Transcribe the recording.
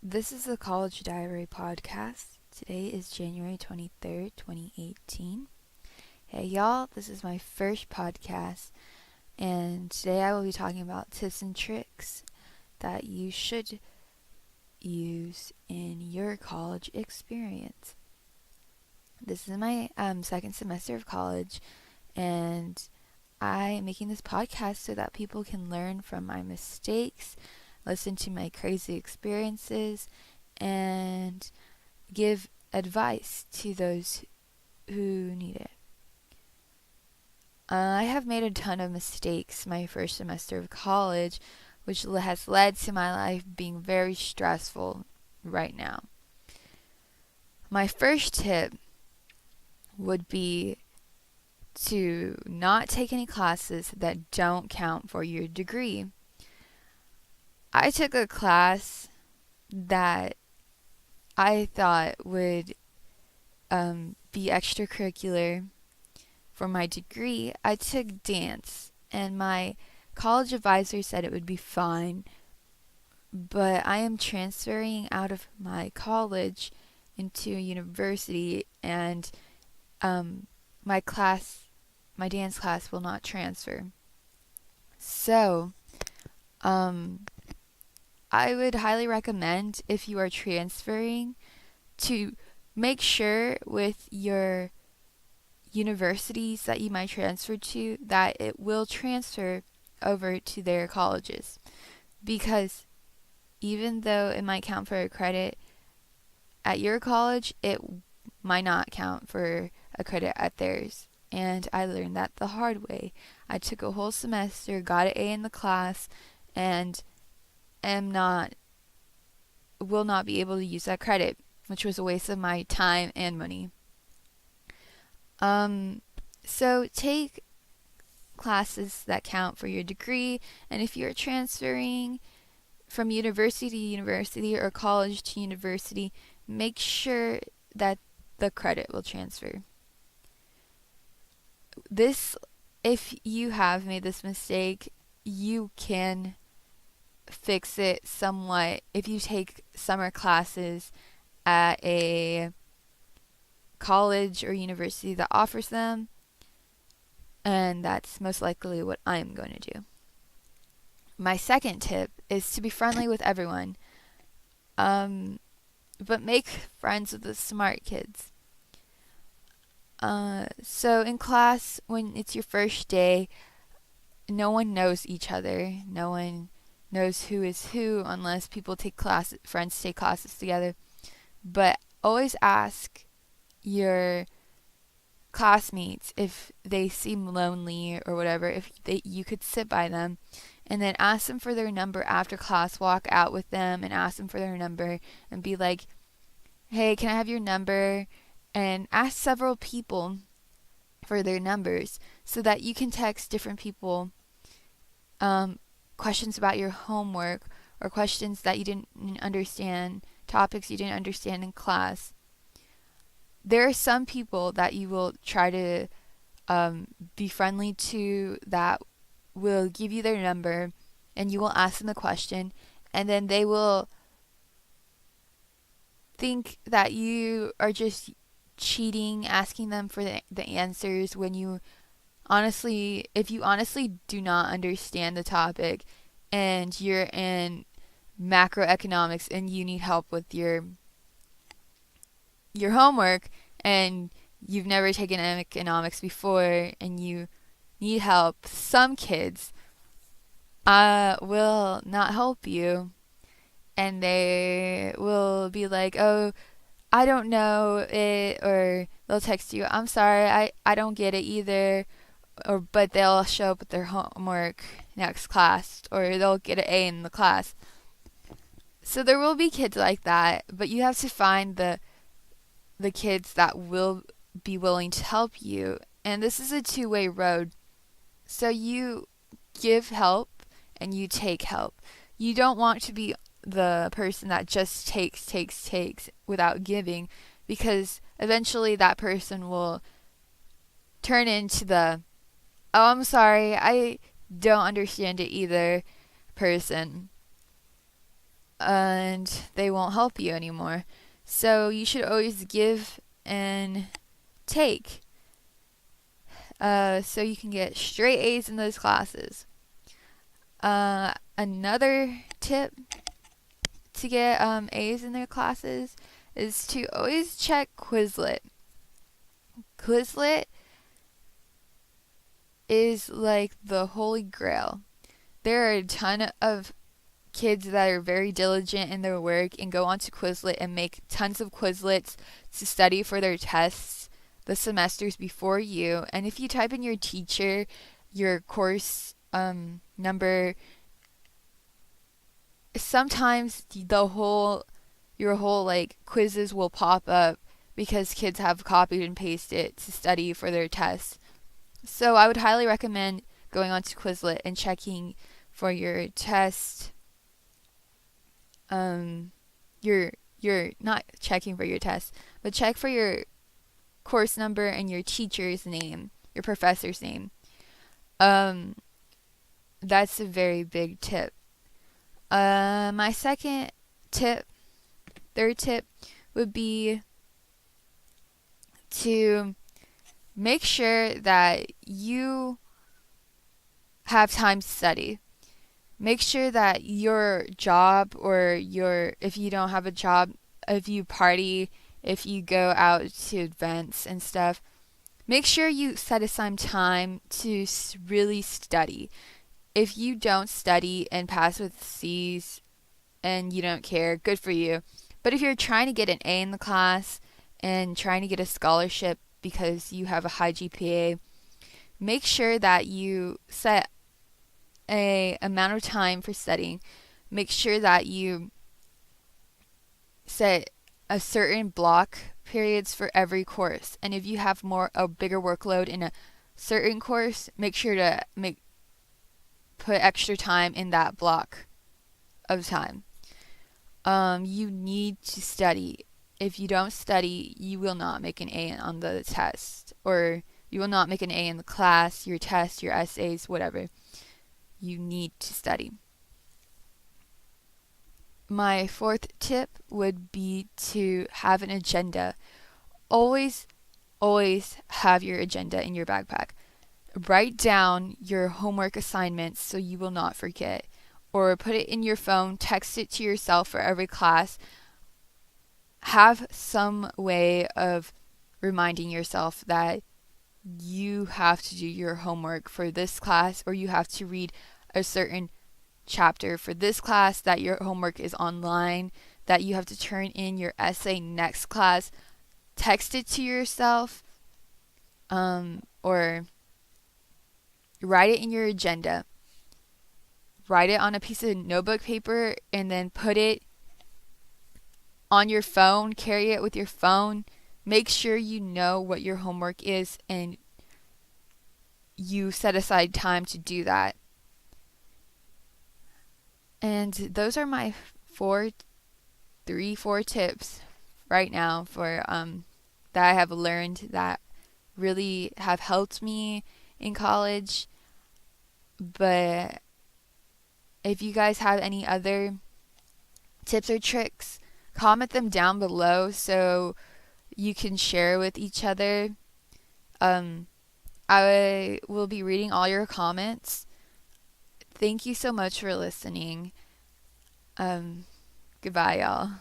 This is the College Diary podcast. Today is January 23rd, 2018. Hey y'all, this is my first podcast, and today I will be talking about tips and tricks that you should use in your college experience. This is my second semester of college, and I am making this podcast so that people can learn from my mistakes, listen to my crazy experiences, and give advice to those who need it. I have made a ton of mistakes my first semester of college, which has led to my life being very stressful right now. My first tip would be to not take any classes that don't count for your degree. I took a class that I thought would be extracurricular for my degree. I took dance, and my college advisor said it would be fine, but I am transferring out of my college into a university, and my dance class will not transfer. So, I would highly recommend, if you are transferring, to make sure with your universities that you might transfer to that it will transfer over to their colleges, because even though it might count for a credit at your college, it might not count for a credit at theirs. And I learned that the hard way. I took a whole semester, got an A in the class, and will not be able to use that credit, which was a waste of my time and money. So take classes that count for your degree, and if you're transferring from university to university or college to university, make sure that the credit will transfer. If you have made this mistake, you can fix it somewhat if you take summer classes at a college or university that offers them, and that's most likely what I'm going to do. My second tip is to be friendly with everyone, but make friends with the smart kids. So in class, when it's your first day, no one knows each other. No one knows who is who unless friends take classes together. But always ask your classmates if they seem lonely or whatever, if you could sit by them, and then ask them for their number after class. Walk out with them and ask them for their number and be like, hey, can I have your number? And ask several people for their numbers so that you can text different people questions about your homework or questions that you didn't understand, topics you didn't understand in class. There are some people that you will try to be friendly to that will give you their number, and you will ask them a question, and then they will think that you are just cheating, asking them for the answers when if you honestly do not understand the topic and you're in macroeconomics and you need help with your homework and you've never taken economics before and you need help, some kids will not help you, and they will be like, oh, I don't know it, or they'll text you, I'm sorry, I don't get it either, but they'll show up with their homework next class, or they'll get an A in the class. So there will be kids like that, but you have to find the kids that will be willing to help you, and this is a two-way road. So you give help and you take help. You don't want to be the person that just takes without giving, because eventually that person will turn into the, oh, I'm sorry, I don't understand it either person. and they won't help you anymore. So you should always give and take, so you can get straight A's in those classes. Another tip to get A's in their classes is to always check Quizlet. Quizlet is like the holy grail. There are a ton of kids that are very diligent in their work and go onto Quizlet and make tons of Quizlets to study for their tests the semesters before you. And if you type in your teacher, your course number, sometimes your whole like quizzes will pop up because kids have copied and pasted it to study for their tests. So I would highly recommend going onto Quizlet and checking for your test. You're not checking for your test, but check for your course number and your teacher's name, your professor's name. That's a very big tip. My third tip would be to make sure that you have time to study. Make sure that your job if you don't have a job, if you party, if you go out to events and stuff, make sure you set aside time to really study. If you don't study and pass with C's and you don't care, good for you. But if you're trying to get an A in the class and trying to get a scholarship because you have a high GPA, make sure that you set a amount of time for studying. Make sure that you set a certain block periods for every course. And if you have a bigger workload in a certain course, make sure to put extra time in that block of time. You need to study. If you don't study, you will not make an A on the test, or you will not make an A in the class, your test, your essays, whatever. You need to study. My fourth tip would be to have an agenda. Always have your agenda in your backpack. Write down your homework assignments so you will not forget, or put it in your phone, text it to yourself for every class. Have some way of reminding yourself that you have to do your homework for this class, or you have to read a certain chapter for this class, that your homework is online, that you have to turn in your essay next class. Text it to yourself, or write it in your agenda. Write it on a piece of notebook paper and then put it on your phone. Carry it with your phone. Make sure you know what your homework is and you set aside time to do that. And those are my four tips right now for that I have learned that really have helped me in college. But if you guys have any other tips or tricks, comment them down below so you can share with each other. I will be reading all your comments. Thank you so much for listening. Goodbye, y'all.